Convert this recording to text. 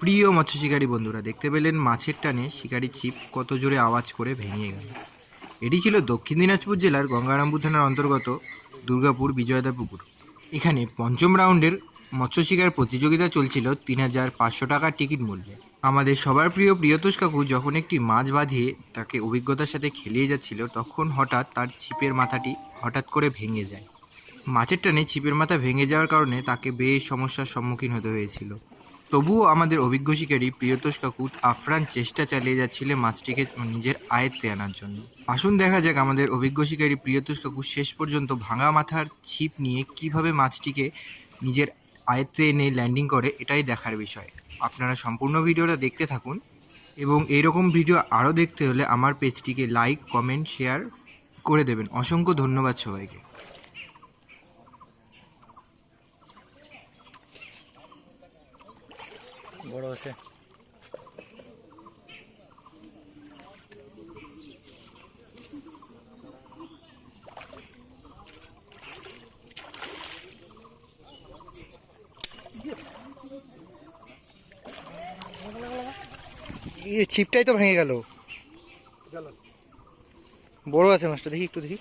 প্রিয় মৎস্য শিকারী বন্ধুরা, দেখতে পেলেন মাছের টানে শিকারির ছিপ কত জোরে আওয়াজ করে ভেঙে গেল। এটি ছিল দক্ষিণ দিনাজপুর জেলার গঙ্গারামপুর থানার অন্তর্গত দুর্গাপুর বিজয়দা পুকুর। এখানে পঞ্চম রাউন্ডের মৎস্য শিকার প্রতিযোগিতা চলছিল ৩,৫০০ টাকার টিকিট মূল্যে। আমাদের সবার প্রিয় প্রিয়তোষ কাকু যখন একটি মাছ বাঁধিয়ে তাকে অভিজ্ঞতার সাথে খেলিয়ে যাচ্ছিল, তখন হঠাৎ তার ছিপের মাথাটি হঠাৎ করে ভেঙে যায়। মাছের টানে ছিপের মাথা ভেঙে যাওয়ার কারণে তাকে বেশ সমস্যার সম্মুখীন হতে হয়েছিল। তবুও আমাদের অভিজ্ঞ শিকারী প্রিয়তোষ কাকু আপ্রাণ চেষ্টা চালিয়ে যাচ্ছিলেন মাছটিকে নিজের আয়ত্তে আনার জন্য। আসুন দেখা যাক আমাদের অভিজ্ঞ শিকারী প্রিয়তোষ কাকু শেষ পর্যন্ত ভাঙা মাথার ছিপ নিয়ে কিভাবে মাছটিকে নিজের আয়ত্তে এনে ল্যান্ডিং করে, এটাই দেখার বিষয়। আপনারা সম্পূর্ণ ভিডিওটা দেখতে থাকুন এবং এইরকম ভিডিও আরও দেখতে হলে আমার পেজটিকে লাইক, কমেন্ট, শেয়ার করে দেবেন। অসংখ্য ধন্যবাদ সবাইকে। বড় আছে। ছিপটাই তো ভেঙে গেল। বড় আছে মাছটা, দেখি একটু দেখি।